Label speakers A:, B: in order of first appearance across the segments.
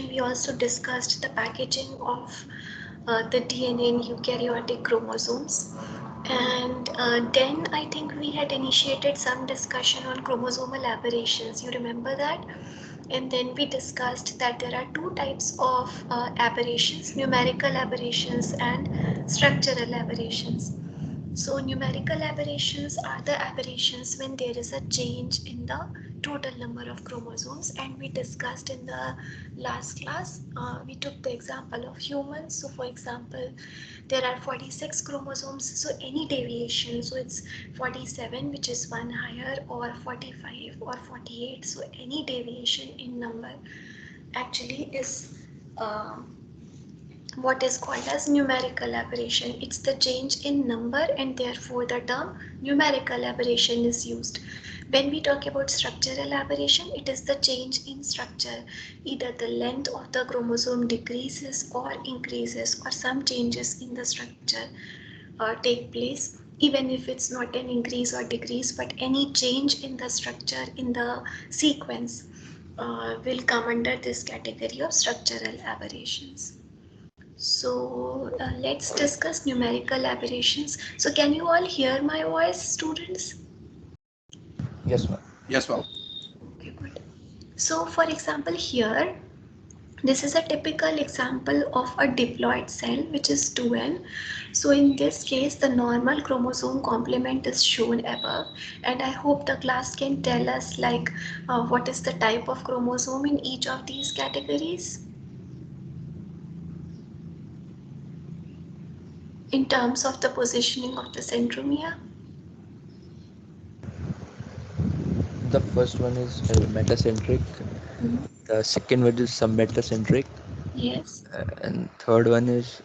A: we also discussed the packaging of the DNA in eukaryotic chromosomes. And then I think we had initiated some discussion on chromosomal aberrations. You remember that? And then we discussed that there are two types of aberrations: numerical aberrations and structural aberrations. So numerical aberrations are the aberrations when there is a change in the total number of chromosomes, and we discussed in the last class, we took the example of humans. So for example, there are 46 chromosomes, so any deviation, so it's 47 which is one higher, or 45 or 48, so any deviation in number actually is what is called as numerical aberration. It's the change in number, and therefore the term numerical aberration is used. When we talk about structural aberration, it is the change in structure. Either the length of the chromosome decreases or increases, or some changes in the structure take place, even if it's not an increase or decrease, but any change in the structure in the sequence will come under this category of structural aberrations. So let's discuss numerical aberrations. So can you all hear my voice, students?
B: Yes, ma'am.
C: Yes, ma'am.
A: Okay, good. So for example here, this is a typical example of a diploid cell which is 2n. So in this case, the normal chromosome complement is shown above, and I hope the class can tell us like what is the type of chromosome in each of these categories in terms of the positioning of the centromere.
B: The first one is metacentric.
A: Mhm.
B: The second one is submetacentric,
A: Yes.
B: and third one is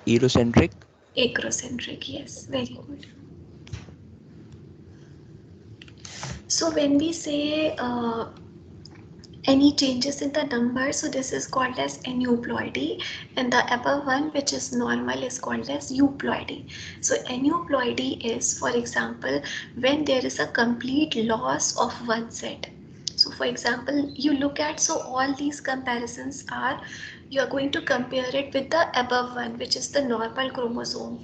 B: erocentric.
A: Acrocentric, yes, very good. So when we say any changes in the number, so this is called as aneuploidy, and the above one, which is normal, is called as euploidy. So aneuploidy is, for example, when there is a complete loss of one set. So for example, you look at, so all these comparisons are, you are going to compare it with the above one, which is the normal chromosome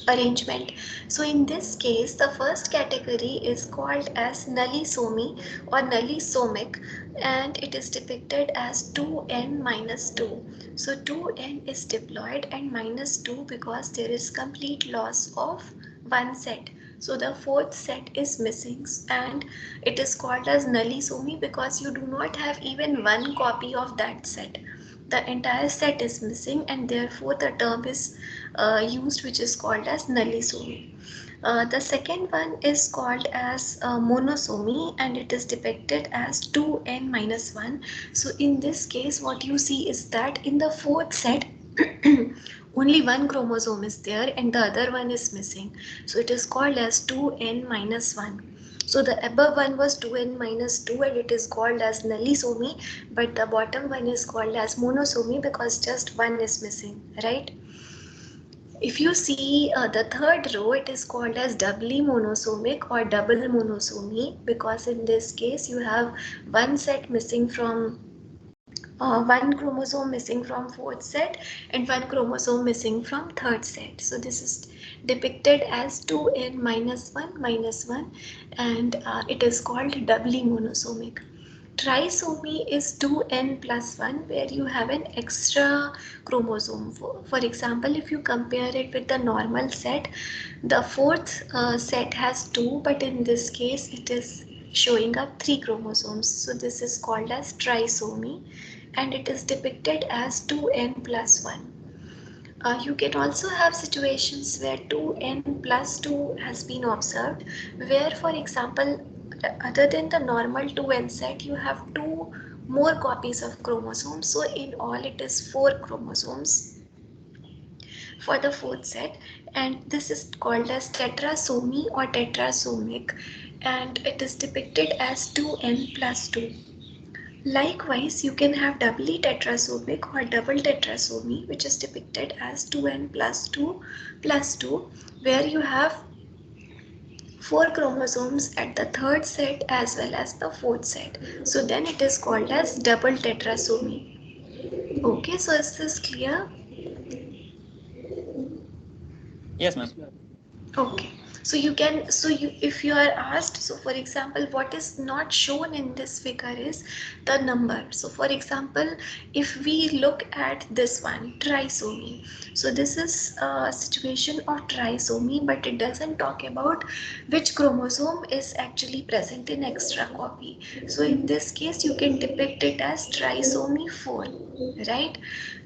A: arrangement. So in this case, the first category is called as nullisomy or nullisomic, and it is depicted as 2n minus 2. So 2n is diploid and minus 2 because there is complete loss of one set. So the fourth set is missing, and it is called as nullisomy because you do not have even one copy of that set. The entire set is missing, and therefore the term is used, which is called as nullisomy. The second one is called as monosomy, and it is depicted as 2n minus 1. So in this case, what you see is that in the fourth set only one chromosome is there and the other one is missing, so it is called as 2n minus 1. So the above one was 2n minus 2 and it is called as nullisomy, but the bottom one is called as monosomy because just one is missing, right? If you see the third row, it is called as doubly monosomic or double monosomy because in this case you have one set missing from one chromosome missing from fourth set and one chromosome missing from third set. So this is depicted as 2n minus 1, and it is called doubly monosomic. Trisomy is 2n plus 1 where you have an extra chromosome. For example, if you compare it with the normal set, the fourth set has 2, but in this case it is showing up 3 chromosomes. So this is called as trisomy, and it is depicted as 2n plus 1. You can also have situations where 2n plus 2 has been observed, where for example, other than the normal 2n set, you have 2 more copies of chromosomes. So in all it is 4 chromosomes for the fourth set, and this is called as tetrasomy or tetrasomic, and it is depicted as 2n plus 2. Likewise, you can have doubly tetrasomic or double tetrasomy, which is depicted as 2n plus 2 plus 2, where you have 4 chromosomes at the third set as well as the fourth set. So then it is called as double tetrasomy. Okay, so is this clear?
C: Yes, ma'am.
A: Okay, so you can, so you, if you are asked, so for example, what is not shown in this figure is the number. So for example, if we look at this one, trisomy, so this is a situation of trisomy, but it doesn't talk about which chromosome is actually present in extra copy. So in this case, you can depict it as trisomy 4, right?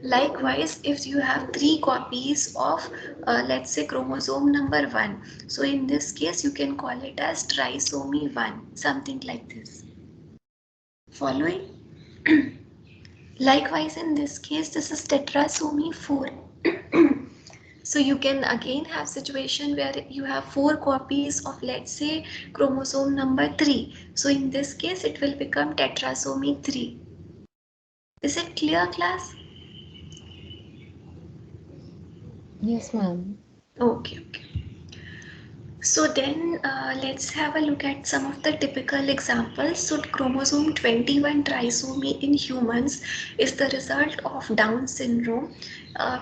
A: Likewise, if you have 3 copies of let's say chromosome number 1, so in this case you can call it as trisomy 1, something like this. Following? Likewise, in this case this is tetrasomy 4. So you can again have situation where you have 4 copies of, let's say, chromosome number 3. So in this case it will become tetrasomy 3. Is it clear, class?
D: Yes, ma'am.
A: Okay, okay. So then let's have a look at some of the typical examples. So chromosome 21 trisomy in humans is the result of Down syndrome,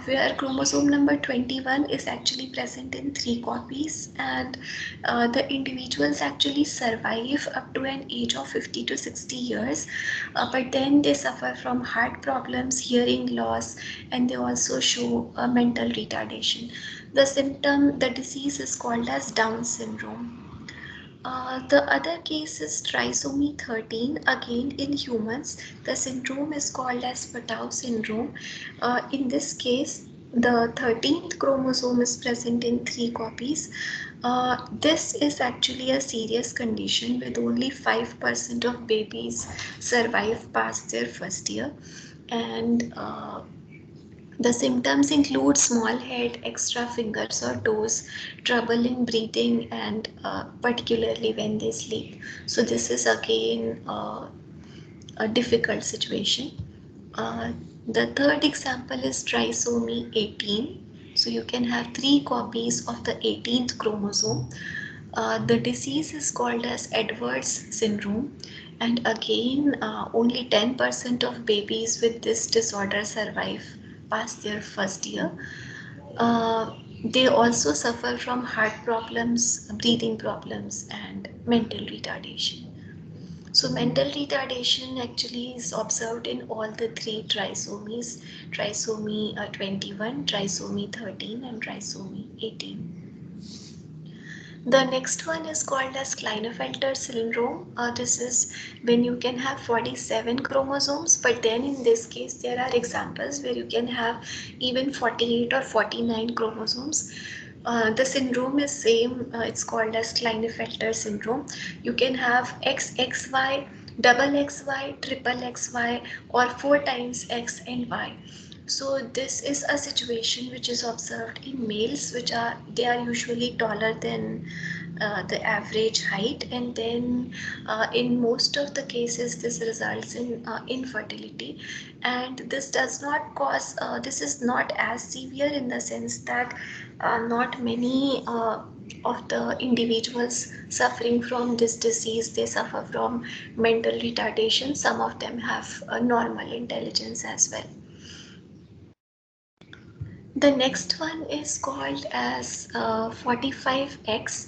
A: where chromosome number 21 is actually present in 3 copies, and the individuals actually survive up to an age of 50 to 60 years, but then they suffer from heart problems, hearing loss, and they also show a mental retardation. The disease is called as Down syndrome. The other case is trisomy 13, again in humans. The syndrome is called as Patau syndrome. In this case, the 13th chromosome is present in 3 copies. This is actually a serious condition with only 5% of babies survive past their first year. And the symptoms include small head, extra fingers or toes, trouble in breathing, and particularly when they sleep. So, this is again a difficult situation. Uh, the third example is trisomy 18. So, you can have 3 copies of the 18th chromosome. The disease is called as Edwards syndrome, and again, only 10% of babies with this disorder survive past their first year. They also suffer from heart problems, breathing problems, and mental retardation. So, mental retardation actually is observed in all the 3 trisomies, trisomy 21, trisomy 13, and trisomy 18. The next one is called as Klinefelter syndrome. This is when you can have 47 chromosomes, but then in this case there are examples where you can have even 48 or 49 chromosomes. The syndrome is same. It's called as Klinefelter syndrome. You can have XXY, double XY, triple XY, or 4 times X and Y. So this is a situation which is observed in males, which are they are usually taller than the average height, and then in most of the cases this results in infertility. And this does not cause this is not as severe in the sense that not many of the individuals suffering from this disease, they suffer from mental retardation. Some of them have normal intelligence as well. The next one is called as 45X.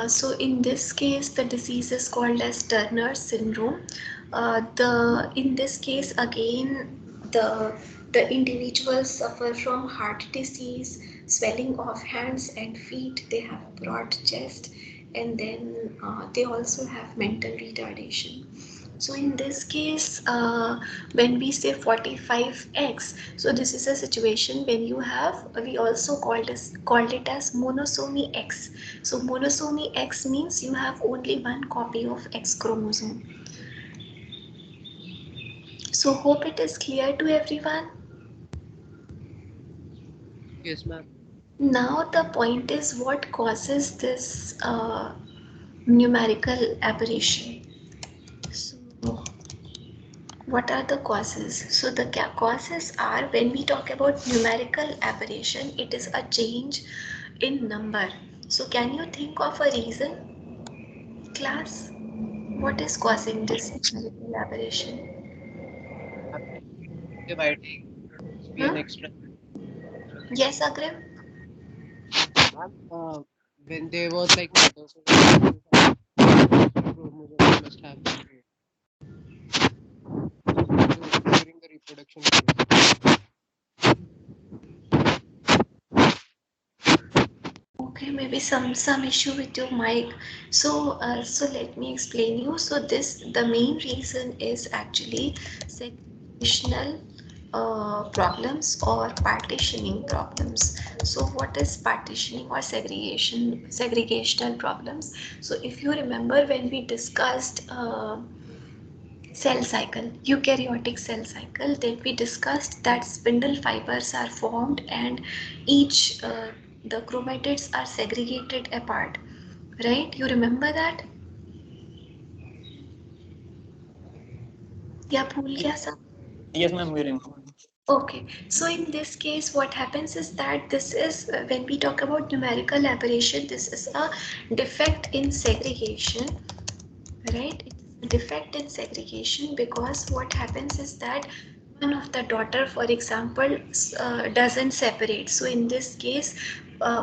A: So in this case, the disease is called as Turner syndrome. The in this case again, the individuals suffer from heart disease, swelling of hands and feet. They have broad chest, and then they also have mental retardation. So in this case, when we say 45X, so this is a situation when you have, we also called it as monosomy X. So monosomy X means you have only 1 copy of X chromosome. So hope it is clear to everyone.
C: Yes, ma'am.
A: Now the point is what causes this numerical aberration. So what are the causes? So the causes are, when we talk about numerical aberration, it is a change in number So can you think of a reason, class? What is causing this numerical aberration?
C: Dividing be an extra.
A: Yes, Agrim?
C: When there was like mitosis, chromosome must have been during the reproduction phase.
A: Okay, maybe some issue with your mic. So let me explain you. So the main reason is actually segregational problems or partitioning problems. So what is partitioning or segregational problems? So if you remember when we discussed cell cycle, eukaryotic cell cycle, then we discussed that spindle fibers are formed and each the chromatids are segregated apart, right? You remember that? या भूल गया सब?
C: Yes, ma'am, we remember.
A: Okay, so in this case, what happens is that this is when we talk about numerical aberration, this is a defect in segregation, right? It's a defect in segregation because what happens is that one of the daughter, for example, doesn't separate. So in this case,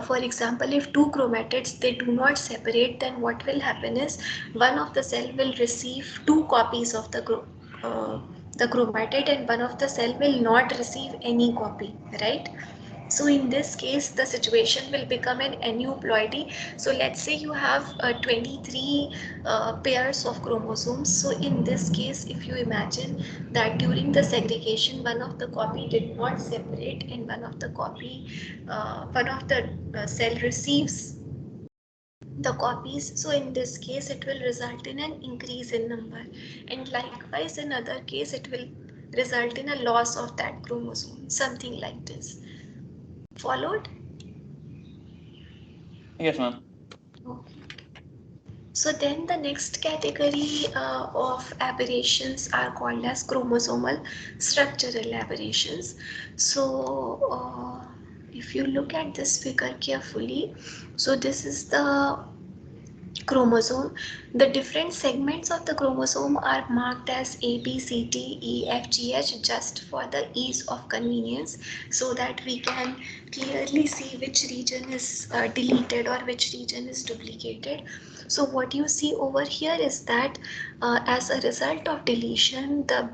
A: for example, if two chromatids they do not separate, then what will happen is one of the cell will receive two copies of uh, the chromatid and one of the cell will not receive any copy, right? So in this case, the situation will become an aneuploidy. So let's say you have 23 pairs of chromosomes. So in this case, if you imagine that during the segregation, one of the copy did not separate and one of the cell receives the copies. So in this case, it will result in an increase in number. And likewise, in other case, it will result in a loss of that chromosome, something like this. Followed?
C: Yes, ma'am.
A: Okay. So then the next category of aberrations are called as chromosomal structural aberrations. So if you look at this figure carefully, so this is the chromosome. The different segments of the chromosome are marked as A, B, C, D, E, F, G, H just for the ease of convenience so that we can clearly see which region is deleted or which region is duplicated. So what you see over here is that as a result of deletion, the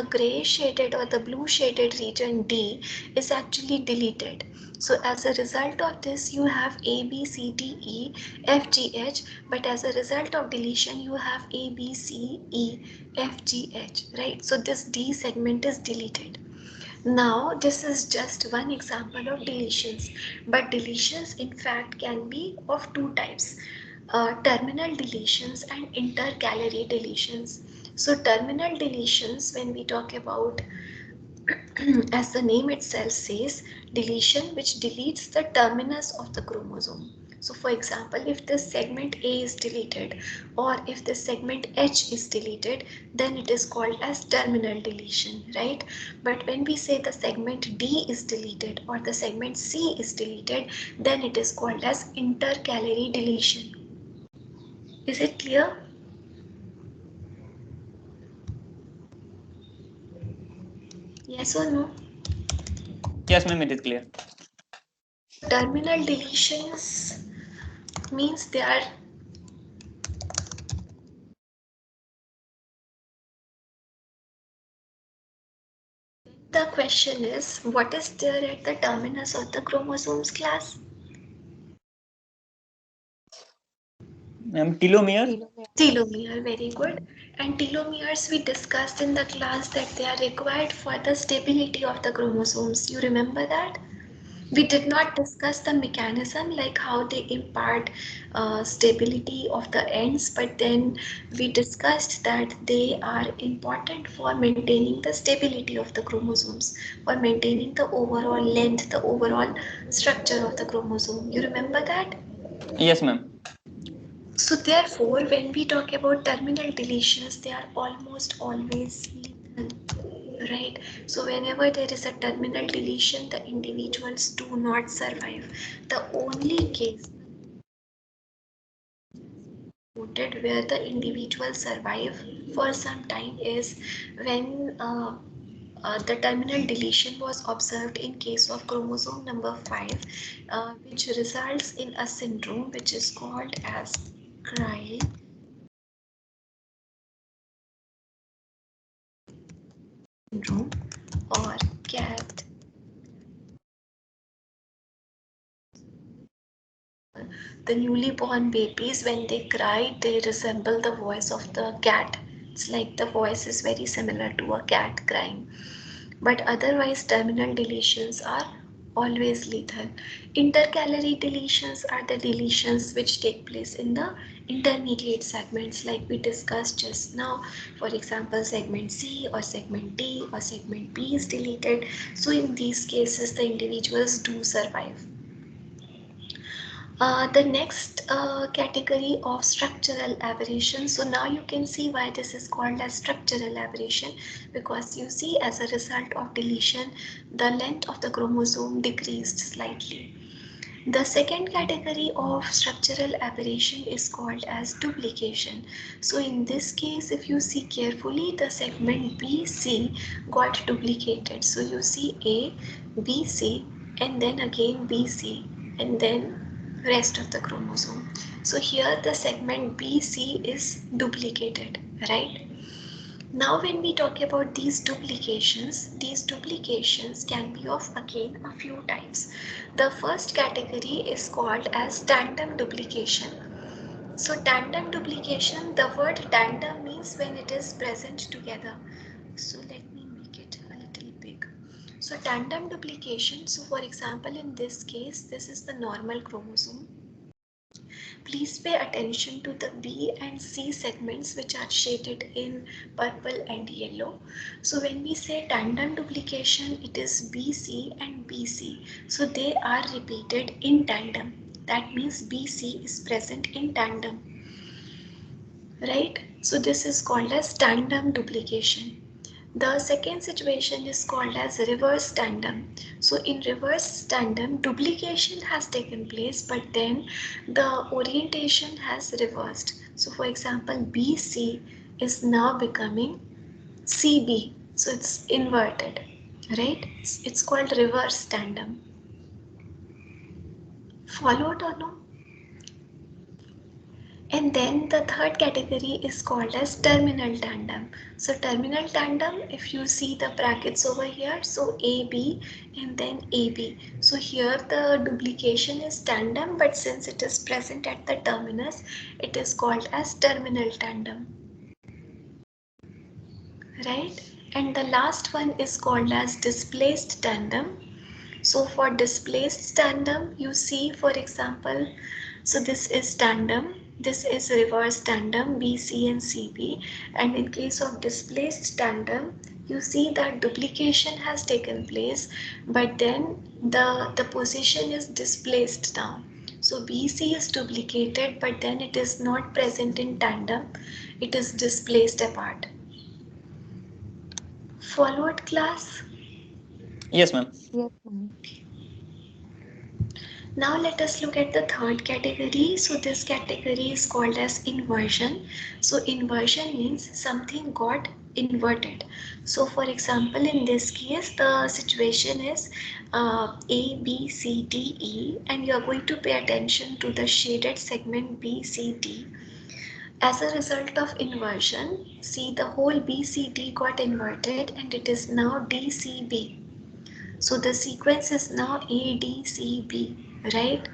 A: gray shaded or the blue shaded region D is actually deleted. So as a result of this, you have A, B, C, D, E, F, G, H, but as a result of deletion, you have A, B, C, E, F, G, H, right? So this D segment is deleted. Now, this is just one example of deletions, but deletions in fact can be of two types, terminal deletions and intercalary deletions. So terminal deletions, when we talk about as the name itself says, deletion which deletes the terminus of the chromosome. So for example, if this segment A is deleted or if this segment H is deleted, then it is called as terminal deletion, right? But when we say the segment D is deleted or the segment C is deleted, then it is called as intercalary deletion. Is it clear? Yes or no?
C: Yes, ma'am, it is clear.
A: Terminal deletions means they are the question is, what is there at the terminus of the chromosomes, class?
C: Telomere.
A: Telomere, very good. And telomeres we discussed in the class that they are required for the stability of the chromosomes. You remember that? We did not discuss the mechanism like how they impart stability of the ends, but then we discussed that they are important for maintaining the stability of the chromosomes, for maintaining the overall length, the overall structure of the chromosome. You remember that?
C: Yes, ma'am.
A: So therefore, when we talk about terminal deletions, they are almost always lethal, right? So whenever there is a terminal deletion, the individuals do not survive. The only case noted where the individual survive for some time is when the terminal deletion was observed in case of chromosome number 5, which results in a syndrome which is called as Cry syndrome or cat. The newly born babies, when they cry, they resemble the voice of the cat. It's like the voice is very similar to a cat crying. But otherwise, terminal deletions are always lethal. Intercalary deletions are the deletions which take place in the intermediate segments, like we discussed just now. For example, segment C or segment D or segment B is deleted. So in these cases, the individuals do survive. The next category of structural aberration. So now you can see why this is called as structural aberration, because you see, as a result of deletion, the length of the chromosome decreased slightly. The second category of structural aberration is called as duplication. So in this case, if you see carefully, the segment BC got duplicated. So you see A, BC, and then again BC, and then rest of the chromosome. So here the segment BC is duplicated, right? Now when we talk about these duplications can be of again a few types. The first category is called as tandem duplication. So tandem duplication, the word tandem means when it is present together. So let me make it a little big. So tandem duplication, so for example in this case, this is the normal chromosome. Please pay attention to the B and C segments which are shaded in purple and yellow. So when we say tandem duplication, it is BC and BC. So they are repeated in tandem. That means BC is present in tandem, right? So this is called as tandem duplication. The second situation is called as reverse tandem. So in reverse tandem, duplication has taken place, but then the orientation has reversed. So for example, BC is now becoming CB. So it's inverted, right? It's called reverse tandem. Followed or no? And then the third category is called as terminal tandem. So terminal tandem, if you see the brackets over here, so AB and then AB. So here the duplication is tandem, but since it is present at the terminus, it is called as terminal tandem, right? And the last one is called as displaced tandem. So for displaced tandem, you see, for example, so this is tandem, this is reverse tandem, BC and CB, and in case of displaced tandem, you see that duplication has taken place, but then the position is displaced now. So BC is duplicated, but then it is not present in tandem, it is displaced apart. Followed class?
C: Yes, ma'am.
D: Yes, ma'am.
A: Now let us look at the third category. So this category is called as inversion. So inversion means something got inverted. So for example, in this case, the situation is A, B, C, D, E, and you are going to pay attention to the shaded segment B, C, D. As a result of inversion, see, the whole B, C, D got inverted and it is now D, C, B. So the sequence is now A, D, C, B, right?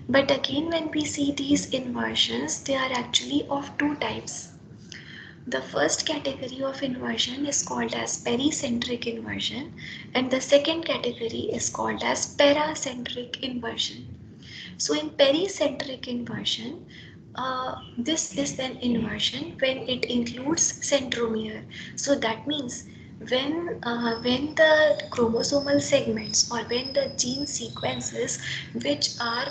A: But again, when we see these inversions, they are actually of two types. The first category of inversion is called as pericentric inversion, and the second category is called as paracentric inversion. So in pericentric inversion, this is an inversion when it includes centromere. So that means when the chromosomal segments or when the gene sequences which are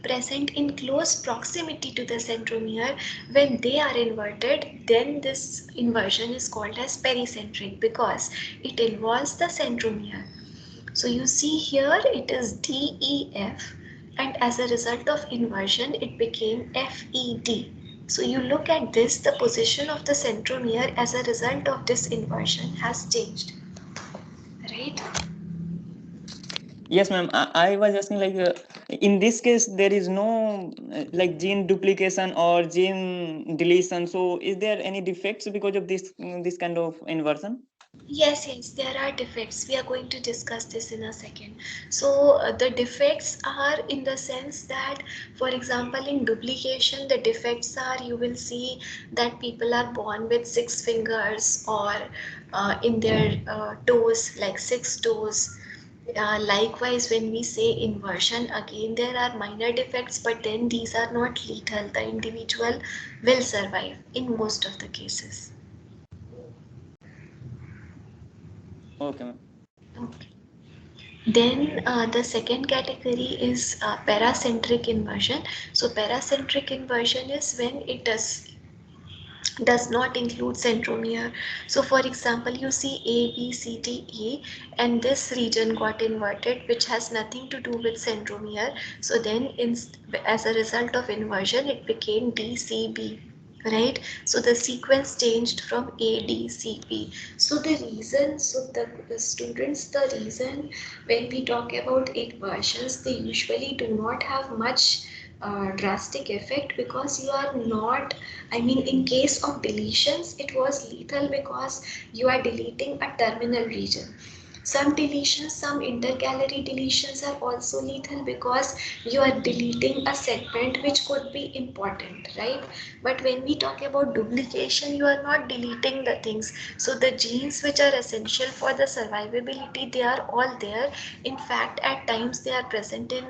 A: present in close proximity to the centromere, when they are inverted, then this inversion is called as pericentric because it involves the centromere. So you see here it is DEF and as a result of inversion it became FED. So you look at this, the position of the centromere as a result of this inversion has changed, right?
C: Yes, ma'am. I was asking like in this case there is no like gene duplication or gene deletion. So is there any defects because of this kind of inversion?
A: Yes, there are defects. We are going to discuss this in a second. So, the defects are in the sense that, for example, in duplication, the defects are you will see that people are born with 6 fingers or in their toes, like 6 toes. Likewise, when we say inversion, again there are minor defects, but then these are not lethal. The individual will survive in most of the cases.
C: Okay, ma'am.
A: Okay. Then the second category is paracentric inversion. So paracentric inversion is when it does not include centromere. So for example, you see A, B, C, D, E, and this region got inverted, which has nothing to do with centromere. So then as a result of inversion, it became D, C, B. Right, so the sequence changed from A, D, C, B. So the reason, so the students, the reason when we talk about inversions, they usually do not have much drastic effect because you are not, I mean, in case of deletions, it was lethal because you are deleting a terminal region. Some deletions, some intercalary deletions are also lethal because you are deleting a segment which could be important, right? But when we talk about duplication, you are not deleting the things. So the genes which are essential for the survivability, they are all there. In fact, at times they are present in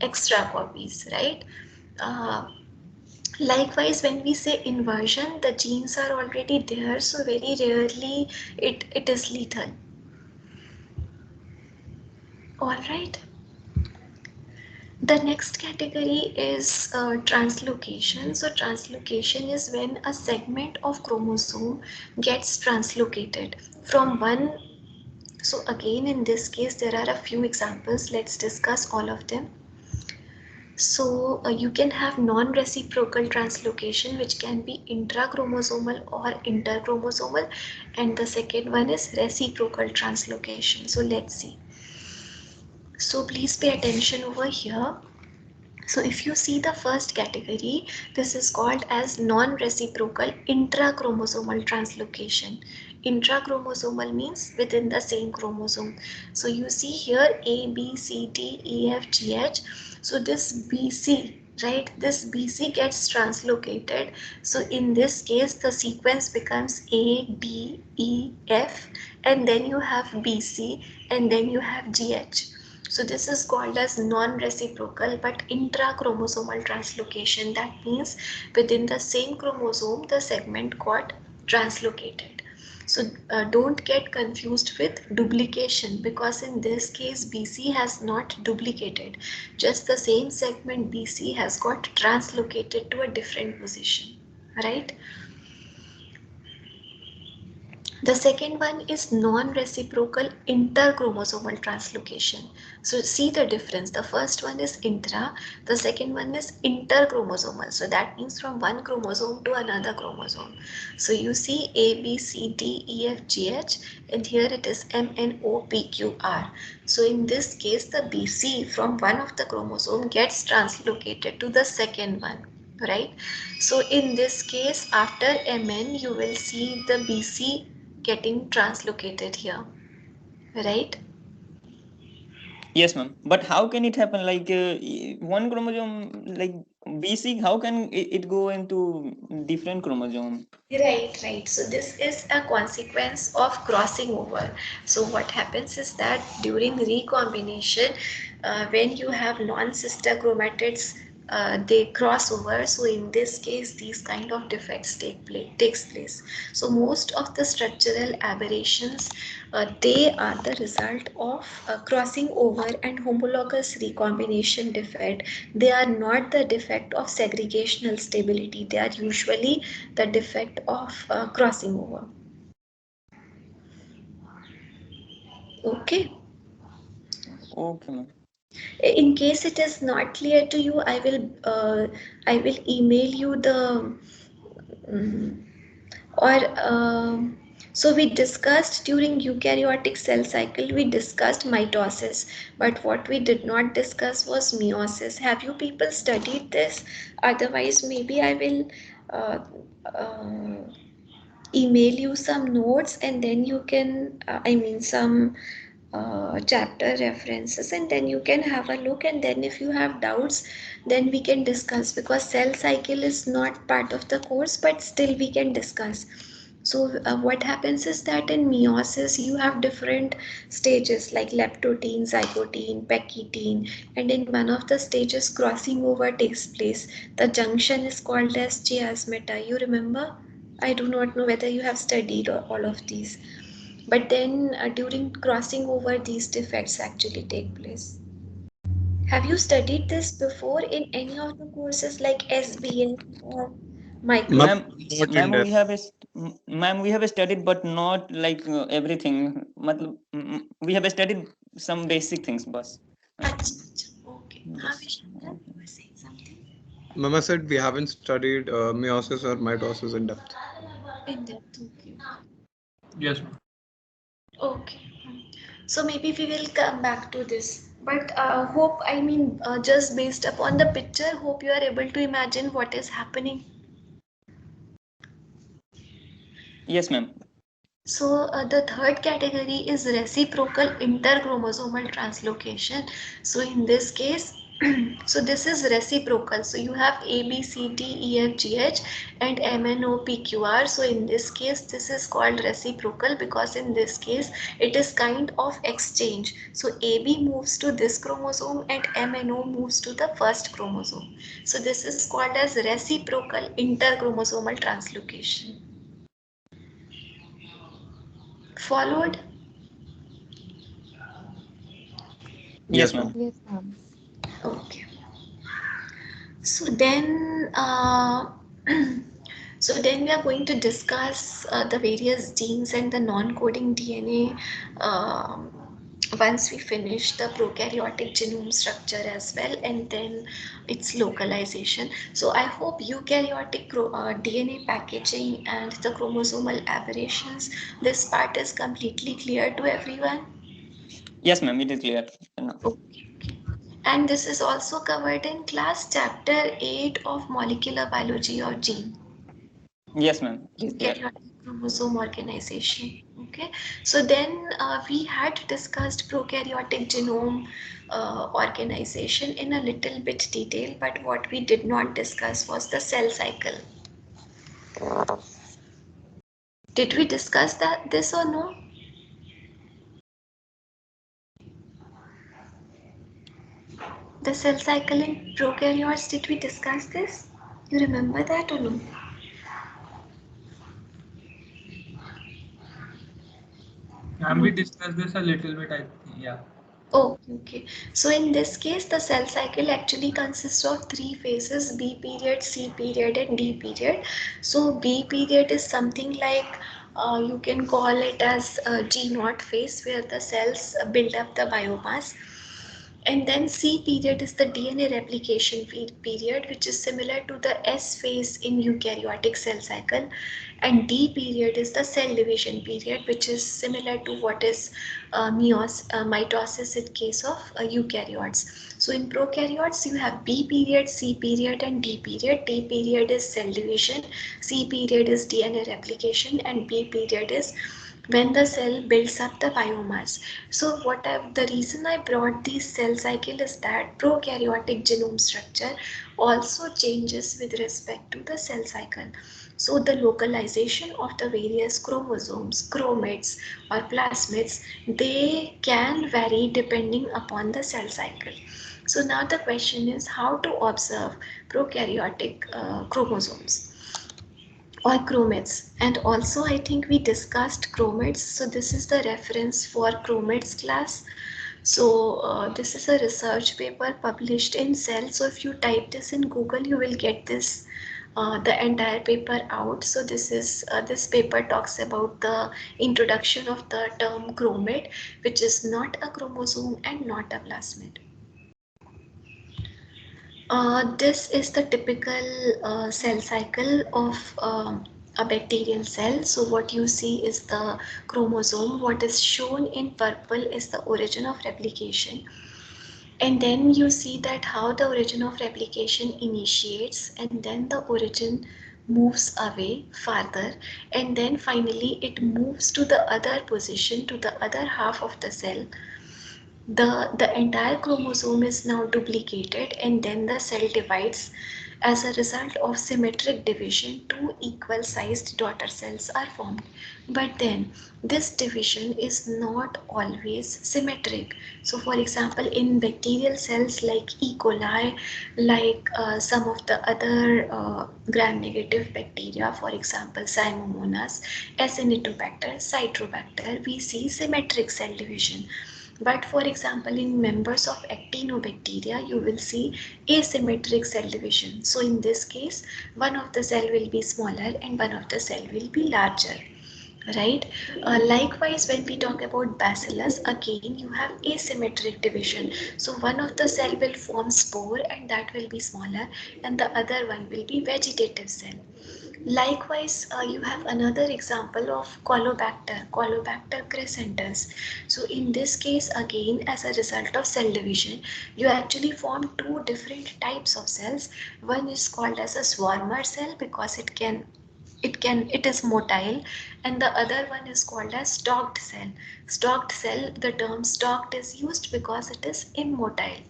A: extra copies, right? Uh, Likewise, when we say inversion, the genes are already there, so very rarely it is lethal. Alright. The next category is translocation. So translocation is when a segment of chromosome gets translocated from one. So again, in this case, there are a few examples. Let's discuss all of them. So you can have non-reciprocal translocation, which can be intrachromosomal or interchromosomal, and the second one is reciprocal translocation. So let's see. So please pay attention over here. So if you see the first category, this is called as non-reciprocal intrachromosomal translocation. Intrachromosomal means within the same chromosome. So you see here A, B, C, D, E, F, G, H. So this BC, right, this BC gets translocated. So in this case, the sequence becomes A, B, E, F, and then you have BC, and then you have GH. So this is called as non-reciprocal but intrachromosomal translocation. That means within the same chromosome, the segment got translocated. So don't get confused with duplication, because in this case BC has not duplicated. Just the same segment BC has got translocated to a different position, right? The second one is non-reciprocal interchromosomal translocation. So see the difference. The first one is intra, the second one is interchromosomal. So that means from one chromosome to another chromosome. So you see A, B, C, D, E, F, G, H, and here it is M, N, O, P, Q, R. So in this case, the BC from one of the chromosome gets translocated to the second one, right? So in this case, after MN, you will see the BC getting translocated here, right?
C: Yes, ma'am. But how can it happen? Like one chromosome, like BC, how can it go into different chromosome?
A: Right. So this is a consequence of crossing over. So what happens is that during recombination, when you have non-sister chromatids, they cross over. So in this case, these kind of defects takes place. So most of the structural aberrations, they are the result of crossing over and homologous recombination defect. They are not the defect of segregational stability. They are usually the defect of crossing over. Okay.
C: Okay, ma'am.
A: In case it is not clear to you, I will email you the mm, or so we discussed during eukaryotic cell cycle, we discussed mitosis, but what we did not discuss was meiosis. Have you people studied this? Otherwise maybe I will uh, uh, email you some notes, and then you can I mean some chapter references, and then you can have a look, and then if you have doubts, then we can discuss, because cell cycle is not part of the course, but still we can discuss. So what happens is that in meiosis you have different stages like leptotene, zygote, pectine, and in one of the stages crossing over takes place. The junction is called as chiasmata. You remember? I do not know whether you have studied all of these, but then during crossing over these defects actually take place. Have you studied this before in any of the courses like SBN or micro?
C: Ma'am,
E: Not in
C: ma'am,
E: depth.
C: ma'am, we have studied, but not like everything. We have studied some basic things, bus.
A: Okay.
C: Yes.
A: Vishnuka, you were saying something
E: Mama said we haven't studied meiosis or mitosis in depth.
A: in depth. Okay.
F: Yes, ma'am.
A: Okay. So maybe we will come back to this. But hope, I mean, just based upon the picture, hope you are able to imagine what is happening.
C: Yes, ma'am.
A: So the third category is reciprocal interchromosomal translocation. So in this case, so this is reciprocal. So you have A, B, C, D, E, F, G, H and M, N, O, P, Q, R. So in this case, this is called reciprocal because in this case, it is kind of exchange. So AB moves to this chromosome and MNO moves to the first chromosome. So this is called as reciprocal interchromosomal translocation. Followed?
C: Yes,
E: Yes,
C: ma'am.
E: ma'am.
D: Yes, ma'am.
A: Okay. So then, so then we are going to discuss the various genes and the non-coding DNA once we finish the prokaryotic genome structure as well, and then its localization. So I hope eukaryotic DNA packaging and the chromosomal aberrations, this part is completely clear to everyone.
C: Yes, ma'am. It is clear now.
A: Okay. And this is also covered in class chapter 8 of molecular biology or gene.
C: Yes, ma'am. It is clear.
A: Eukaryotic chromosome organization. Okay, so then we had discussed prokaryotic genome organization in a little bit detail, but what we did not discuss was the cell cycle. Did we discuss this or no? The cell cycle in prokaryotes, did we discuss this? You remember that or no?
F: And we discussed this a little bit, I think. Yeah.
A: Oh, okay. So in this case, the cell cycle actually consists of three phases: B period, C period, and D period. So B period is something like you can call it as a G naught phase, where the cells build up the biomass. And then C period is the DNA replication period, which is similar to the S phase in eukaryotic cell cycle. And D period is the cell division period, which is similar to what is mitosis in case of eukaryotes. So in prokaryotes, you have B period, C period, and D period. D period is cell division, C period is DNA replication, and B period is when the cell builds up the biomass. So the reason I brought this cell cycle is that prokaryotic genome structure also changes with respect to the cell cycle. So the localization of the various chromosomes, chromates or plasmids, they can vary depending upon the cell cycle. So now the question is how to observe prokaryotic chromosomes or chromates. And also I think we discussed chromates. So this is the reference for chromates class. So this is a research paper published in Cell. So if you type this in Google, you will get this the entire paper out. So this paper talks about the introduction of the term chromate, which is not a chromosome and not a plasmid. This is the typical cell cycle of a bacterial cell. So what you see is the chromosome. What is shown in purple is the origin of replication. And then you see that how the origin of replication initiates, and then the origin moves away farther, and then finally it moves to the other position, to the other half of the cell. The entire chromosome is now duplicated, and then the cell divides. As a result of symmetric division, two equal sized daughter cells are formed. But then this division is not always symmetric. So for example, in bacterial cells like E. coli, like some of the other gram-negative bacteria, for example Pseudomonas, Acinetobacter, Citrobacter, we see symmetric cell division. But for example, in members of actinobacteria, you will see asymmetric cell division. So in this case, one of the cell will be smaller and one of the cell will be larger. Right. Likewise, when we talk about bacillus, again you have asymmetric division. So one of the cell will form spore and that will be smaller, and the other one will be vegetative cell. Likewise, you have another example of Colobacter crescentus. So in this case, again, as a result of cell division, you actually form two different types of cells. One is called as a swarmer cell because it is motile, and the other one is called as stalked cell. Stalked cell, the term stalked is used because it is immotile.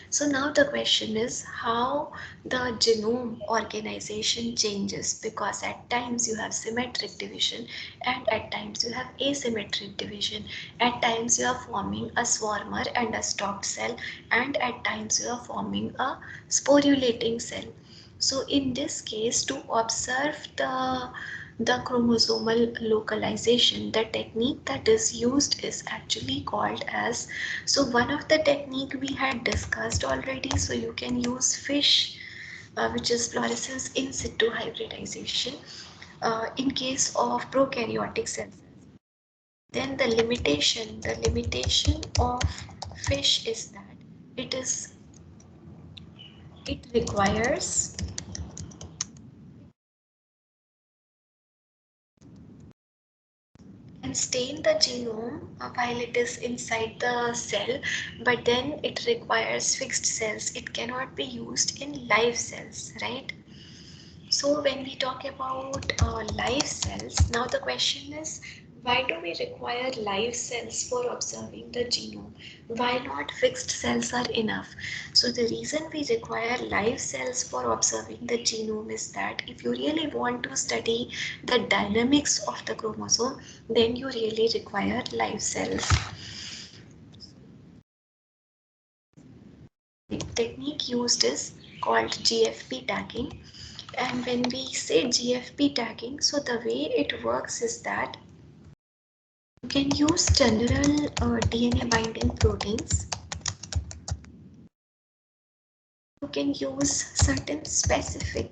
A: So now the question is how the genome organization changes, because at times you have symmetric division and at times you have asymmetric division. At times you are forming a swarmer and a stalked cell, and at times you are forming a sporulating cell. So in this case, to observe the chromosomal localization, the technique that is used is actually called as, so one of the technique we had discussed already, so you can use FISH, which is fluorescence in situ hybridization, in case of prokaryotic cells. Then the limitation of FISH is that it requires and stain the genome while it is inside the cell, but then it requires fixed cells. It cannot be used in live cells, right? So when we talk about live cells, now the question is, why do we require live cells for observing the genome? Why not fixed cells are enough? So the reason we require live cells for observing the genome is that if you really want to study the dynamics of the chromosome, then you really require live cells. The technique used is called GFP tagging. And when we say GFP tagging, so the way it works is that you can use general DNA binding proteins. You can use certain specific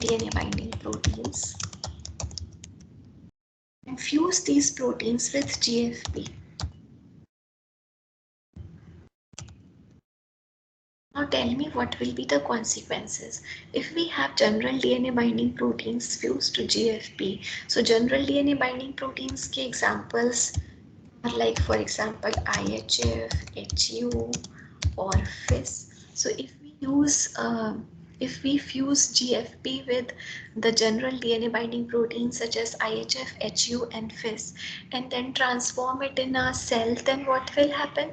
A: DNA binding proteins and fuse these proteins with GFP. Now tell me what will be the consequences if we have general DNA binding proteins fused to GFP. So general DNA binding proteins ke examples are like, for example, IHF, HU or FIS. So if we fuse GFP with the general DNA binding proteins such as IHF, HU and FIS and then transform it in a cell, then what will happen?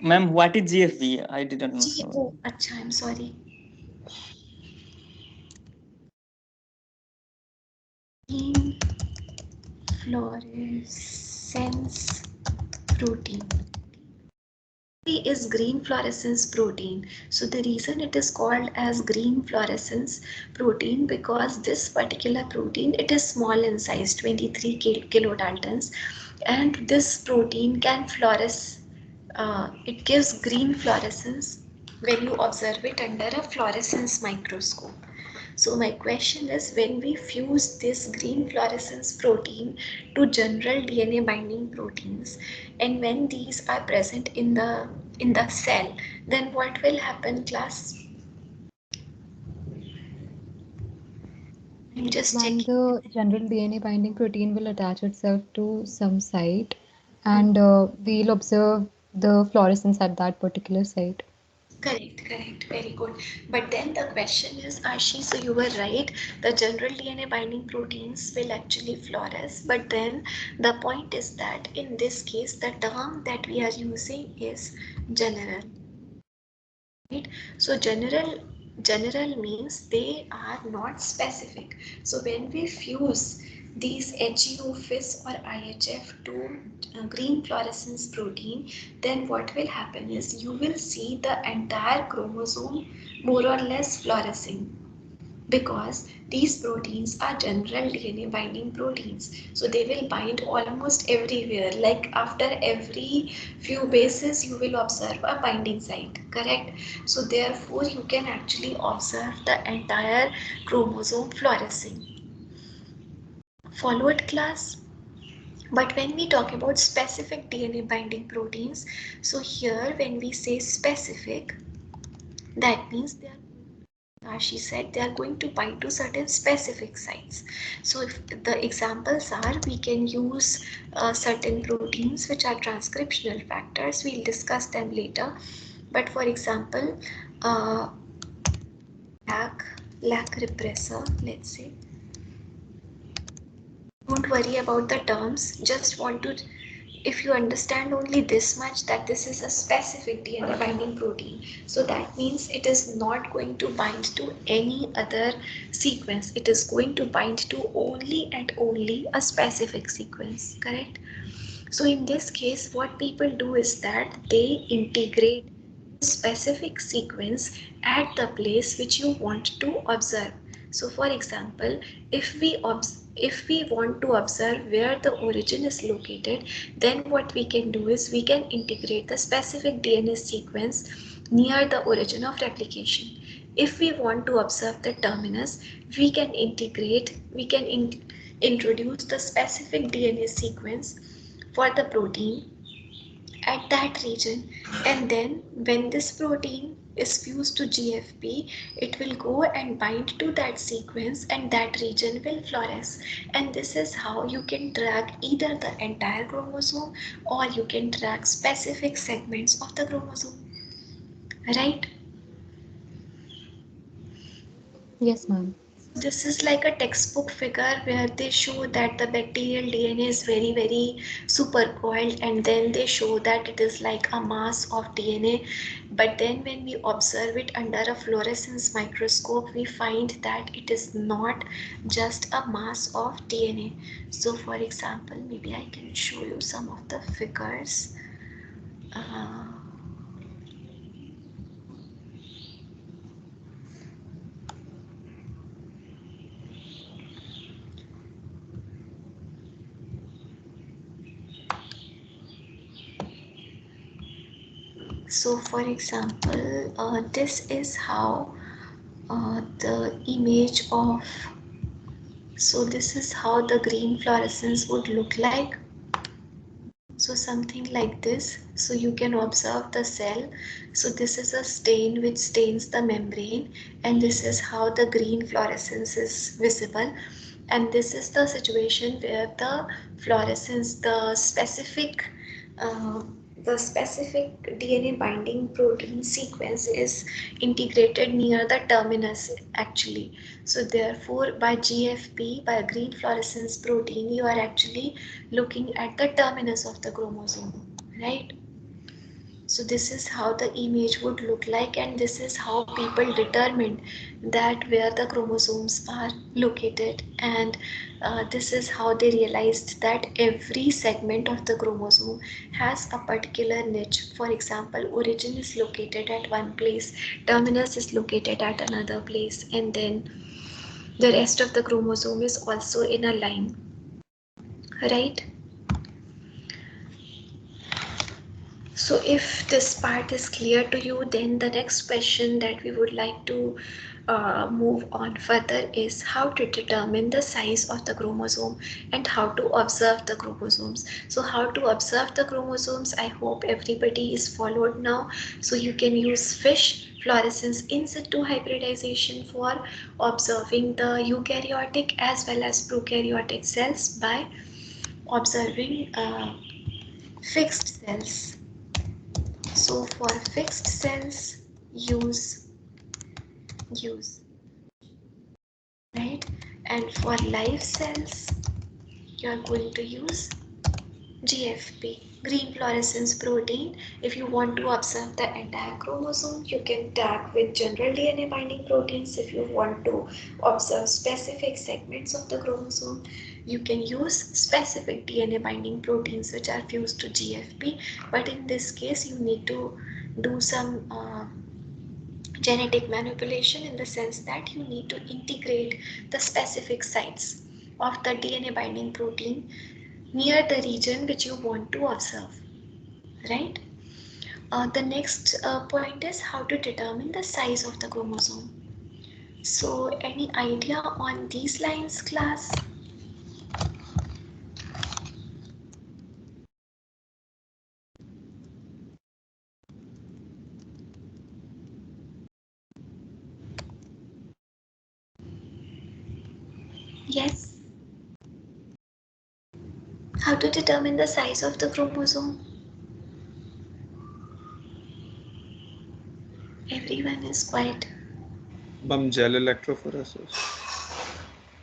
C: Ma'am, what is GFP? I didn't know.
A: Oh, acha, I'm sorry. Green fluorescence protein is green fluorescence protein. So the reason it is called as green fluorescence protein, because this particular protein, it is small in size, 23 kilodaltons, and this protein can fluoresce. It gives green fluorescence when you observe it under a fluorescence microscope. So my question is, when we fuse this green fluorescence protein to general DNA binding proteins, and when these are present in the in the cell, then what will happen, class? I'm just
D: Ma'am,
A: checking.
D: the general DNA binding protein will attach itself to some site and we'll observe the fluorescence at that particular site.
A: Correct, very good. But then the question is, Ashi, so you were right, the general DNA binding proteins will actually fluoresce, but then the point is that in this case, the term that we are using is general, right? So general means they are not specific. So when we fuse these HEOFIS or IHF to green fluorescence protein, then what will happen is you will see the entire chromosome more or less fluorescing, because these proteins are general DNA binding proteins. So they will bind almost everywhere. Like after every few bases, you will observe a binding site, correct? So therefore, you can actually observe the entire chromosome fluorescing. Followed, class? But when we talk about specific DNA binding proteins, so here when we say specific, that means they are, as she said, they are going to bind to certain specific sites. So if the examples are, we can use certain proteins which are transcriptional factors. We'll discuss them later. But for example, uh, lac repressor, let's say. Don't worry about the terms. Just want to, if you understand only this much, that this is a specific DNA binding protein, so that means it is not going to bind to any other sequence. It is going to bind to only and only a specific sequence, correct? So in this case, what people do is that they integrate specific sequence at the place which you want to observe. So for example, if we want to observe where the origin is located, then what we can do is we can integrate the specific DNA sequence near the origin of replication. If we want to observe the terminus, we can introduce the specific DNA sequence for the protein at that region, and then when this protein is fused to GFP, it will go and bind to that sequence and that region will fluoresce. And this is how you can track either the entire chromosome or you can track specific segments of the chromosome, right?
D: Yes, ma'am.
A: This is like a textbook figure where they show that the bacterial DNA is very super coiled, and then they show that it is like a mass of DNA. But then when we observe it under a fluorescence microscope, we find that it is not just a mass of DNA. So for example, maybe I can show you some of the figures. Uh, so for example, this is how the image of, so this is how the green fluorescence would look like. So something like this. So you can observe the cell. So this is a stain which stains the membrane, and this is how the green fluorescence is visible. And this is the situation where the fluorescence, uh, the specific DNA binding protein sequence is integrated near the terminus actually. So therefore by GFP, by green fluorescence protein, you are actually looking at the terminus of the chromosome, right? So this is how the image would look like, and this is how people determined that where the chromosomes are located, and this is how they realized that every segment of the chromosome has a particular niche. For example, origin is located at one place, terminus is located at another place, and then the rest of the chromosome is also in a line, right? So if this part is clear to you, then the next question that we would like to move on further is how to determine the size of the chromosome and how to observe the chromosomes. So how to observe the chromosomes, I hope everybody is followed now. So you can use fish fluorescence in situ hybridization for observing the eukaryotic as well as prokaryotic cells by observing fixed cells. So for fixed cells, use right, and for live cells you are going to use GFP, green fluorescence protein. If you want to observe the entire chromosome, you can tag with general DNA binding proteins. If you want to observe specific segments of the chromosome, you can use specific DNA binding proteins which are fused to GFP. But in this case, you need to do some genetic manipulation in the sense that you need to integrate the specific sites of the DNA binding protein near the region which you want to observe, right? The next point is how to determine the size of the chromosome. So any idea on these lines, class? Yes. How to determine the size of the chromosome? Everyone is quiet.
E: Gel electrophoresis.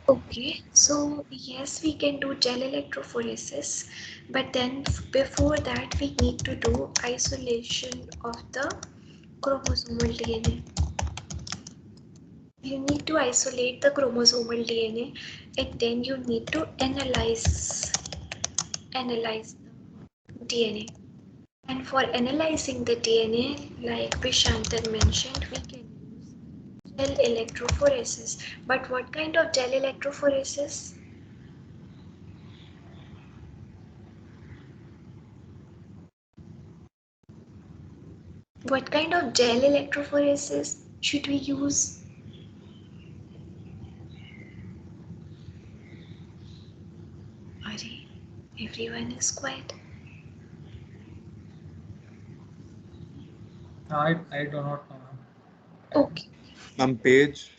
A: Okay, so yes, we can do gel electrophoresis, but then before that we need to do isolation of the chromosomal DNA. You need to isolate the chromosomal DNA and then you need to analyze the DNA. And for analyzing the DNA, like Vishantan mentioned, we can use gel electrophoresis. But what kind of gel electrophoresis? What kind of gel electrophoresis should we use? Arey, everyone is quiet.
F: I do not know.
A: Okay.
E: Page.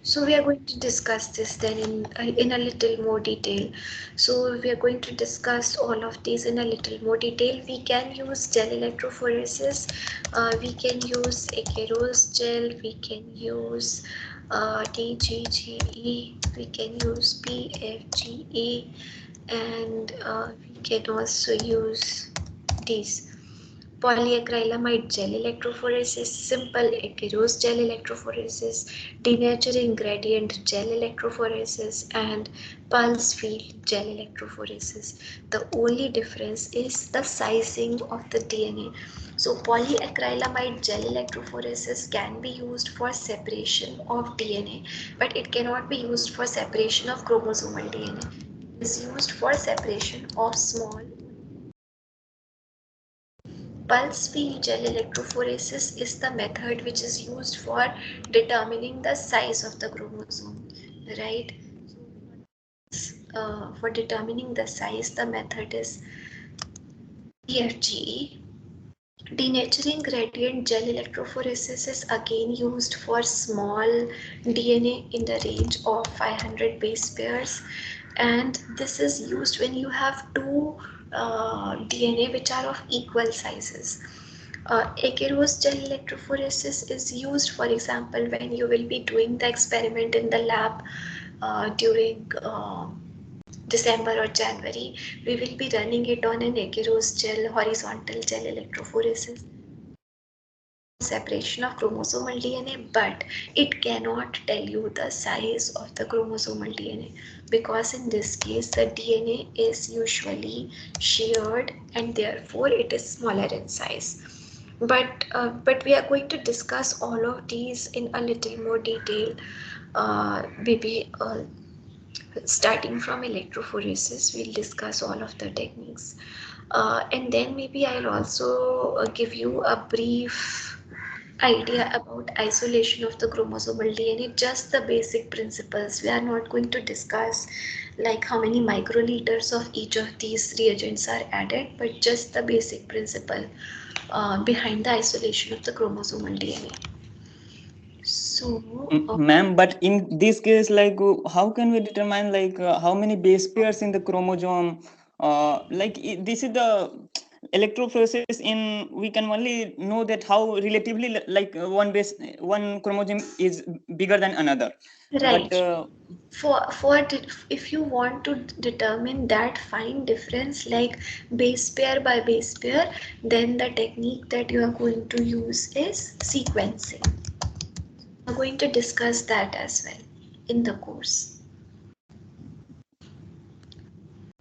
A: So we are going to discuss this then in a little more detail. So we are going to discuss all of these in a little more detail. We can use gel electrophoresis. We can use Akeros gel. We can use DGGE. We can use PFGE, and we can also use these polyacrylamide gel electrophoresis, simple Akeros gel electrophoresis, denaturing gradient gel electrophoresis, and pulse field gel electrophoresis. The only difference is the sizing of the DNA. So polyacrylamide gel electrophoresis can be used for separation of DNA, but it cannot be used for separation of chromosomal DNA. It is used for separation of small. Pulse field gel electrophoresis is the method which is used for determining the size of the chromosome, right? For determining the size, the method is PFGE. Denaturing gradient gel electrophoresis is again used for small DNA in the range of 500 base pairs, and this is used when you have two DNA which are of equal sizes. Akeros gel electrophoresis is used, for example, when you will be doing the experiment in the lab during December or January. We will be running it on an Akeros gel, horizontal gel electrophoresis separation of chromosomal DNA, but it cannot tell you the size of the chromosomal DNA, because in this case the DNA is usually shared and therefore it is smaller in size. But we are going to discuss all of these in a little more detail, maybe starting from electrophoresis. We'll discuss all of the techniques, and then maybe I'll also give you a brief idea about isolation of the chromosomal DNA, just the basic principles. We are not going to discuss like how many microliters of each of these reagents are added, but just the basic principle behind the isolation of the chromosomal DNA. So,
C: Ma'am, but in this case, like, how can we determine like how many base pairs in the chromosome? This is the electrophoresis. In we can only know that how relatively one chromosome is bigger than another.
A: right.
C: But
A: If you want to determine that fine difference like base pair by base pair, then the technique that you are going to use is sequencing. We are going to discuss that as well in the course.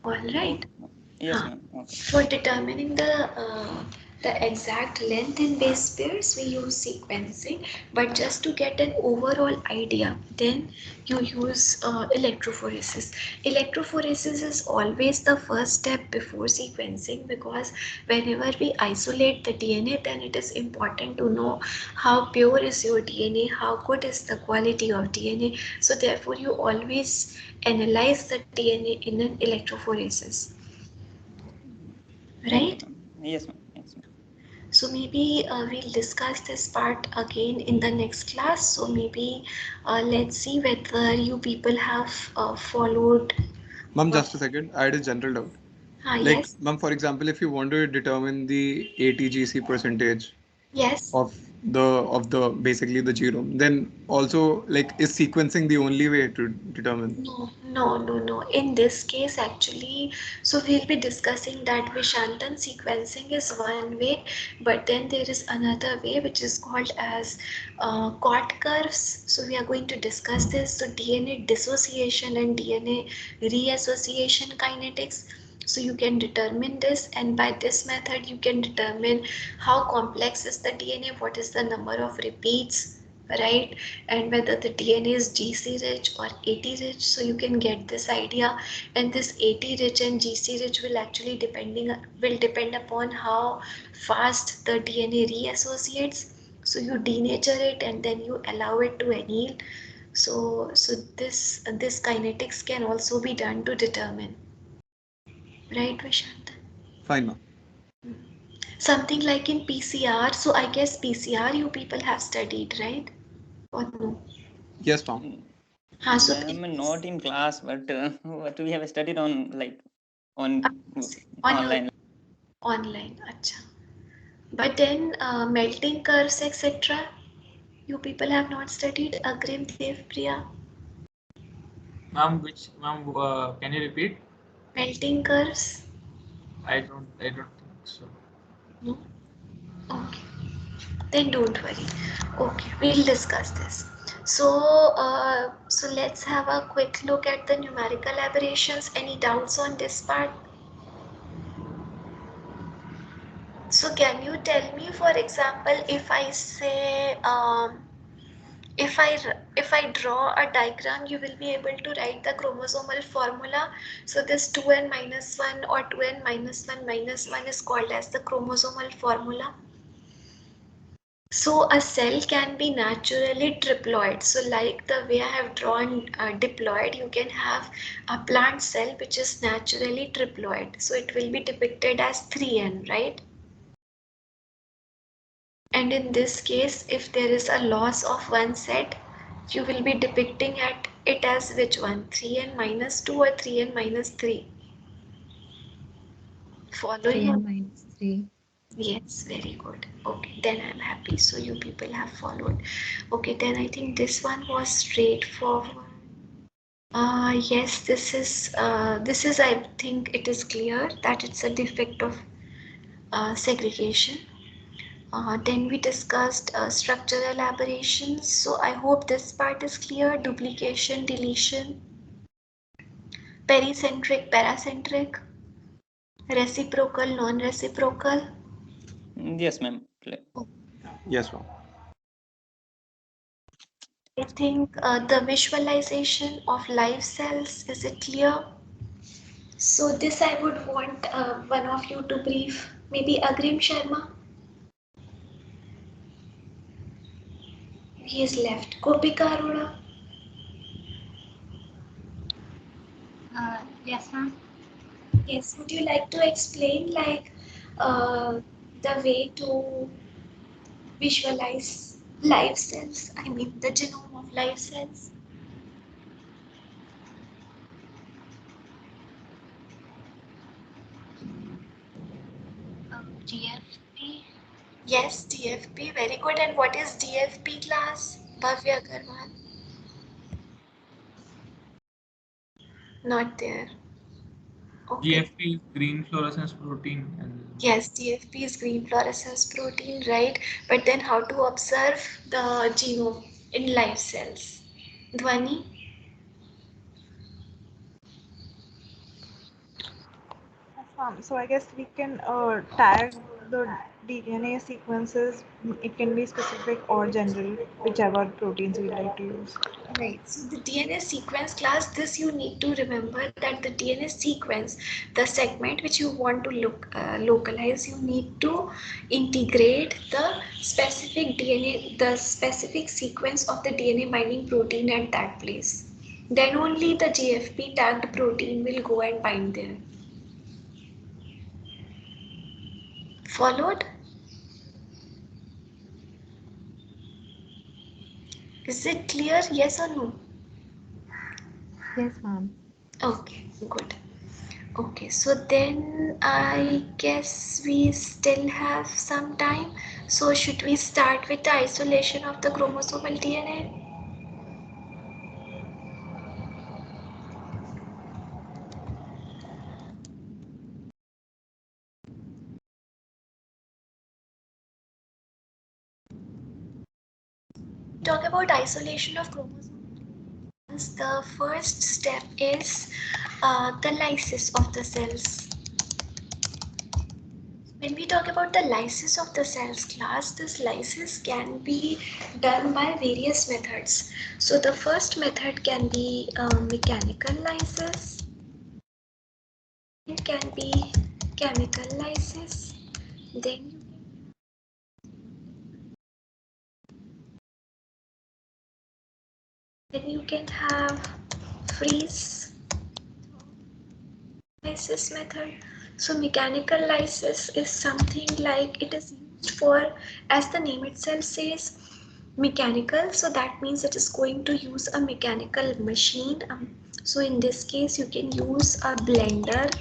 A: All right.
C: yes, ma'am. Okay.
A: For determining the exact length in base pairs, we use sequencing. But just to get an overall idea, then you use electrophoresis. Electrophoresis is always the first step before sequencing, because whenever we isolate the DNA, then it is important to know how pure is your DNA, how good is the quality of DNA. So therefore, you always analyze the DNA in an electrophoresis. Right?
C: Okay, ma'am. Yes, ma'am. Yes, ma'am.
A: So maybe we'll discuss this part again in the next class. So maybe let's see whether you people have followed.
E: Ma'am, just a second. I had a general doubt. Like,
A: Yes,
E: ma'am, for example, if you want to determine the ATGC percentage
A: yes.
E: of the basically the genome, then also like is sequencing the only way to determine?
A: No. In this case, actually, so we'll be discussing that Vishantan sequencing is one way, but then there is another way which is called as COT curves. So we are going to discuss this. So DNA dissociation and DNA reassociation kinetics. So you can determine this, and by this method you can determine how complex is the DNA, what is the number of repeats, right, and whether the DNA is GC rich or AT rich. So you can get this idea, and this AT rich and GC rich will actually depend upon how fast the DNA reassociates. So you denature it and then you allow it to anneal. So this kinetics can also be done to determine, right, Vishant?
E: Fine, ma'am.
A: Something like in PCR. So I guess PCR you people have studied, right? Or no?
E: Yes, ma'am.
A: So
C: Ma'am, not in class, but what we have studied on on
A: on your
C: online.
A: online. Acha. But then melting curves, etc. You people have not studied. Agrim, Dev, Priya.
F: Ma'am, can you repeat?
A: Melting curves.
F: I don't think so.
A: No. Okay. Then don't worry. Okay, we'll discuss this. So let's have a quick look at the numerical aberrations. Any doubts on this part? So can you tell me, for example, if I say if I draw a diagram, you will be able to write the chromosomal formula. So this 2n minus 1 or 2n minus 1 minus 1 is called as the chromosomal formula. So a cell can be naturally triploid. So like the way I have drawn diploid, you can have a plant cell which is naturally triploid. So it will be depicted as 3n, right? And in this case, if there is a loss of one set, you will be depicting it as which one? 3n minus 2 or 3n minus 3?
D: 3
A: Following?
D: and minus 3.
A: Yes, very good. Okay, then I'm happy. So you people have followed. Okay, then I think this one was straightforward. Yes, this is I think it is clear that it's a defect of segregation. Then we discussed structural aberrations. So I hope this part is clear. Duplication, deletion, pericentric, paracentric, reciprocal, non-reciprocal.
C: Yes, ma'am.
E: Yes, ma'am.
A: I think the visualization of live cells, is it clear? So this I would want one of you to brief. Maybe Agrim Sharma. He is left. Gopika Arora.
G: Yes, ma'am.
A: Yes, would you like to explain the way to visualize live cells? I mean the genome of live cells.
G: GFP.
A: Yes, DFP. Very good. And what is DFP class? Bhavya Agarwal. Not there. Okay.
F: GFP is green fluorescence protein. And
A: Yes, DFP is green fluorescence protein, right? But then how to observe the genome in live cells? Dhwani?
H: So I guess we can tag the DNA sequences. It can be specific or general, whichever proteins we like to use.
A: Right. So the DNA sequence class, this you need to remember that the DNA sequence, the segment which you want to localize, you need to integrate the specific DNA, the specific sequence of the DNA binding protein at that place. Then only the GFP tagged protein will go and bind there. Followed? Is it clear? Yes or no?
D: Yes, ma'am.
A: Okay, good. Okay, so then I guess we still have some time. So should we start with the isolation of the chromosomal DNA? Talk about isolation of chromosomes. The first step is the lysis of the cells. When we talk about the lysis of the cells class, this lysis can be done by various methods. So the first method can be mechanical lysis. It can be chemical lysis. Then you can have freeze lysis method. So mechanical lysis is something like it is used for, as the name itself says, mechanical. So that means it is going to use a mechanical machine. So in this case, you can use a blender,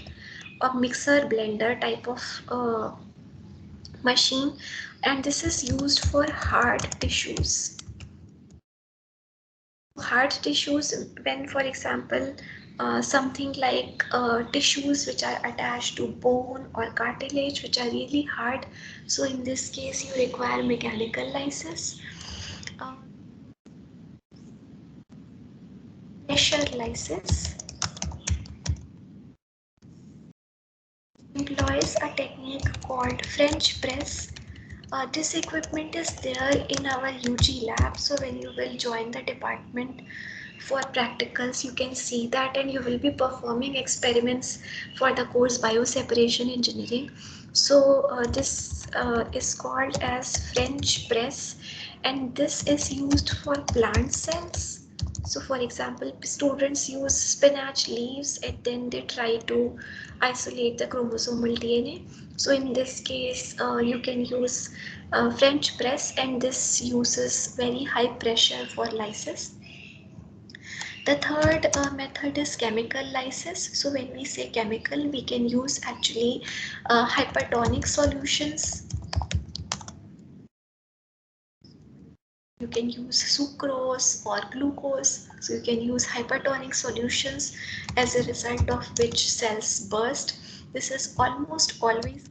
A: a mixer blender type of machine, and this is used for hard tissues. Hard tissues, when for example something like tissues which are attached to bone or cartilage which are really hard, so in this case you require mechanical lysis. Pressure lysis employs a technique called French press. This equipment is there in our UG lab, so when you will join the department for practicals, you can see that, and you will be performing experiments for the course bioseparation engineering. So this is called as French press, and this is used for plant cells. So for example, students use spinach leaves and then they try to isolate the chromosomal DNA. So in this case, you can use French press, and this uses very high pressure for lysis. The third method is chemical lysis. So when we say chemical, we can use actually hypertonic solutions. You can use sucrose or glucose. So you can use hypertonic solutions, as a result of which cells burst. This is almost always.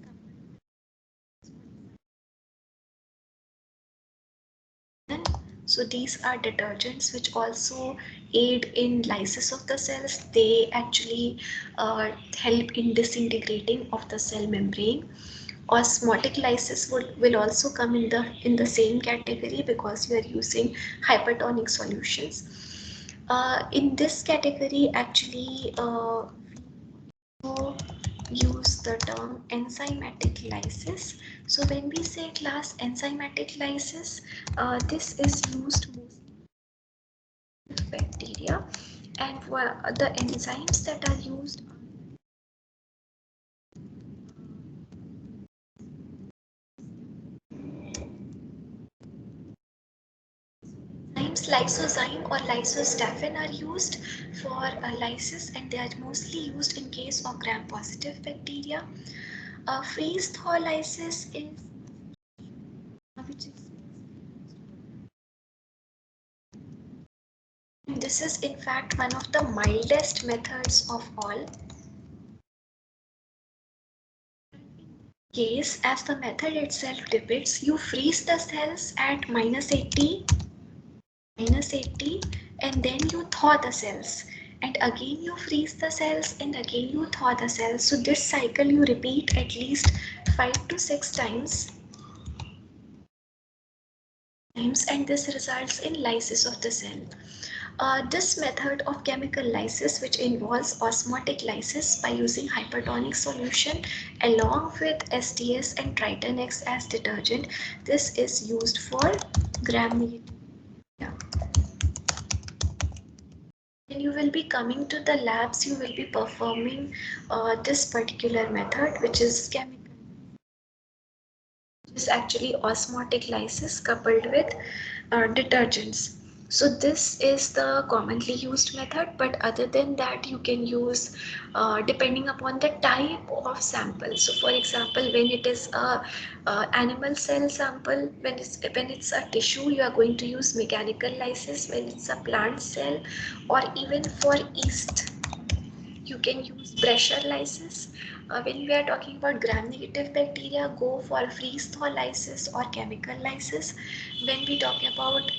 A: So these are detergents which also aid in lysis of the cells. They actually help in disintegrating of the cell membrane. Osmotic lysis will also come in the same category because you are using hypertonic solutions. In this category, actually, use the term enzymatic lysis. So when we say class enzymatic lysis, this is used mostly with bacteria, and the enzymes that are used enzymes lysozyme or lysostaphin are used for lysis, and they are mostly used in case of gram-positive bacteria. Freeze thaw lysis is which is this is in fact one of the mildest methods of all. Case, as the method itself depicts, you freeze the cells at -80, and then you thaw the cells, and again you freeze the cells, and again you thaw the cells. So this cycle you repeat at least 5 to 6 times, and this results in lysis of the cell. This method of chemical lysis, which involves osmotic lysis by using hypertonic solution along with STS and Triton X as detergent, this is used for gram-negative. When you will be coming to the labs, you will be performing this particular method, which is chemical. Is actually osmotic lysis coupled with detergents. So this is the commonly used method, but other than that you can use depending upon the type of sample. So for example, when it is a animal cell sample, when it's a tissue, you are going to use mechanical lysis. When it's a plant cell, or even for yeast, you can use pressure lysis. When we are talking about gram-negative bacteria, go for freeze-thaw lysis or chemical lysis. When we talk about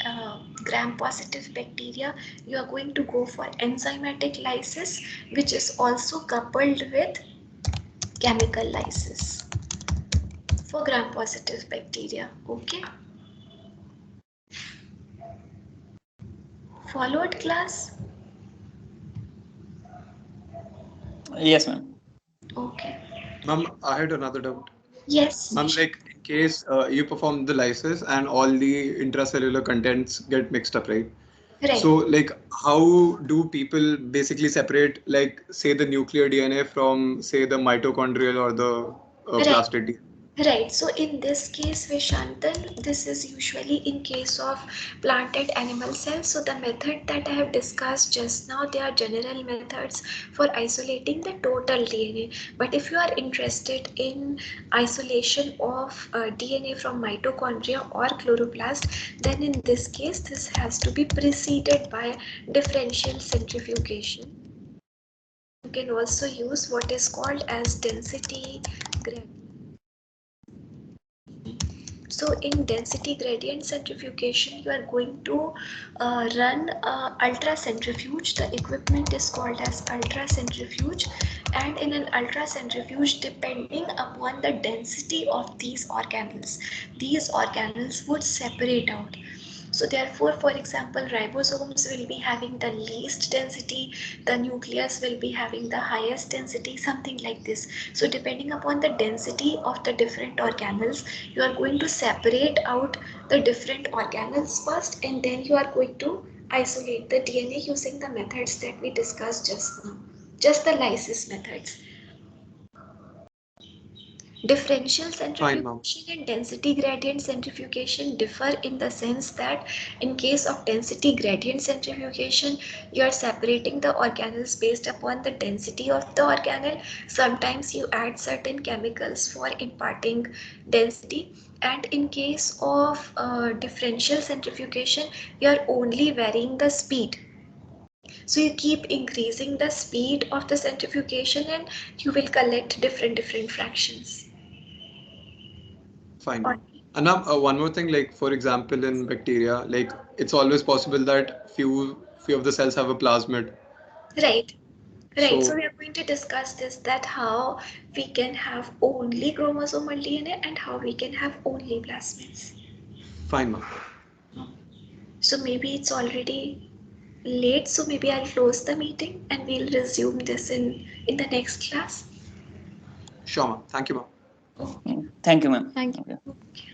A: gram-positive bacteria, you are going to go for enzymatic lysis, which is also coupled with chemical lysis for gram-positive bacteria. Okay. Followed class?
C: Yes, ma'am.
A: Okay.
E: Ma'am, I had another doubt.
A: Yes.
E: Ma'am, like in case you perform the lysis and all the intracellular contents get mixed up, right?
A: Right.
E: So, like, how do people basically separate, like, say, the nuclear DNA from, say, the mitochondrial or the
A: Right.
E: plastid DNA?
A: Right. So in this case, Vishantan, this is usually in case of plant and animal cells. So the method that I have discussed just now, they are general methods for isolating the total DNA. But if you are interested in isolation of DNA from mitochondria or chloroplast, then in this case, this has to be preceded by differential centrifugation. You can also use what is called as density gradient. So in density gradient centrifugation, you are going to run ultracentrifuge. The equipment is called as ultracentrifuge, and in an ultracentrifuge, depending upon the density of these organelles would separate out. So therefore, for example, ribosomes will be having the least density, the nucleus will be having the highest density, something like this. So depending upon the density of the different organelles, you are going to separate out the different organelles first, and then you are going to isolate the DNA using the methods that we discussed just now, just the lysis methods. Differential centrifugation and density gradient centrifugation differ in the sense that in case of density gradient centrifugation, you are separating the organelles based upon the density of the organelle. Sometimes you add certain chemicals for imparting density, and in case of differential centrifugation, you are only varying the speed. So you keep increasing the speed of the centrifugation and you will collect different fractions.
E: Fine. And now one more thing, like for example, in bacteria, like it's always possible that few of the cells have a plasmid.
A: Right. Right. So
E: So
A: we are going to discuss this, that how we can have only chromosomal DNA and how we can have only plasmids.
E: fine, ma'am.
A: So maybe it's already late, so maybe I'll close the meeting and we'll resume this in the next class.
E: Sure, ma'am. Thank you, ma'am.
C: Thank you, ma'am.
D: Thank you.
C: Okay.
A: Okay.